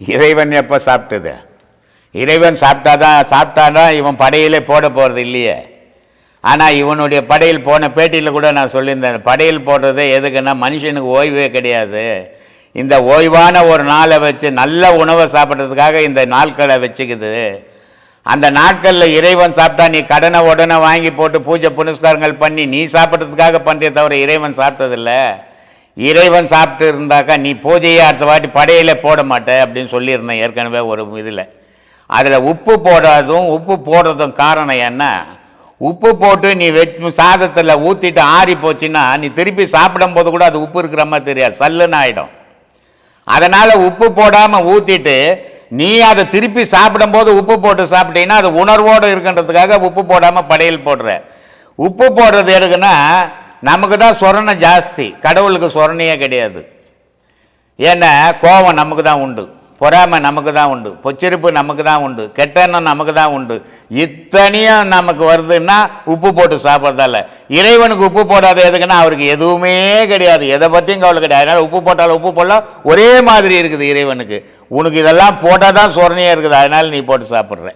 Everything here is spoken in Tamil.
இறைவன் எப்போ சாப்பிட்டது? இறைவன் சாப்பிட்டாதான் இவன் படையிலே போட போகிறது இல்லையே. ஆனால் இவனுடைய படையில் போன பேட்டியில் கூட நான் சொல்லியிருந்தேன், படையில் போடுறது எதுக்குன்னா மனுஷனுக்கு ஓய்வே கிடையாது. இந்த ஓய்வான ஒரு நாளை வச்சு நல்ல உணவை சாப்பிட்றதுக்காக இந்த நாட்களை வச்சுக்குது. அந்த நாட்களில் இறைவன் சாப்பிட்டா நீ கடனை உடனே வாங்கி போட்டு பூஜை புனஸ்காரங்கள் பண்ணி நீ சாப்பிட்றதுக்காக பண்ணுறே தவிர இறைவன் சாப்பிட்டதில்லை. இறைவன் சாப்பிட்டு இருந்தாக்கா நீ பூஜையை அடுத்த வாட்டி படையில் போட மாட்டே அப்படின்னு சொல்லியிருந்தேன் ஏற்கனவே ஒரு இதில். அதில் உப்பு போடாதும் உப்பு போடுறதும் காரணம் என்ன, உப்பு போட்டு நீ சாதத்தில் ஊற்றிட்டு ஆறி போச்சுன்னா நீ திருப்பி சாப்பிடும் போது கூட அது உப்பு இருக்கிற மாதிரி தெரியாது, சல்லுன்னு ஆகிடும். அதனால் உப்பு போடாமல் ஊற்றிட்டு நீ அதை திருப்பி சாப்பிடும்போது உப்பு போட்டு சாப்பிட்டீங்கன்னா அது உணர்வோடு இருக்கின்றதுக்காக உப்பு போடாமல் படையல் போடுற. உப்பு போடுறது எதுக்குன்னா நமக்கு தான் சொரணை ஜாஸ்தி, கடவுளுக்கு சொரணையே கிடையாது. ஏன்னா கோபம் நமக்கு தான் உண்டு, பொறாமை நமக்கு தான் உண்டு, பொச்சிருப்பு நமக்கு தான் உண்டு, கெட்டெண்ணம் நமக்கு தான் உண்டு. இத்தனையும் நமக்கு வருதுன்னா உப்பு போட்டு சாப்பிட்றதால. இறைவனுக்கு உப்பு போடாத எதுக்குன்னா அவருக்கு எதுவுமே கிடையாது, எதை பற்றியும் கவலை கிடையாது. அதனால் உப்பு போட்டாலும் உப்பு போடலாம் ஒரே மாதிரி இருக்குது இறைவனுக்கு. உனக்கு இதெல்லாம் போட்டால் தான் சொரணையாக இருக்குது, அதனால் நீ போட்டு சாப்பிட்ற.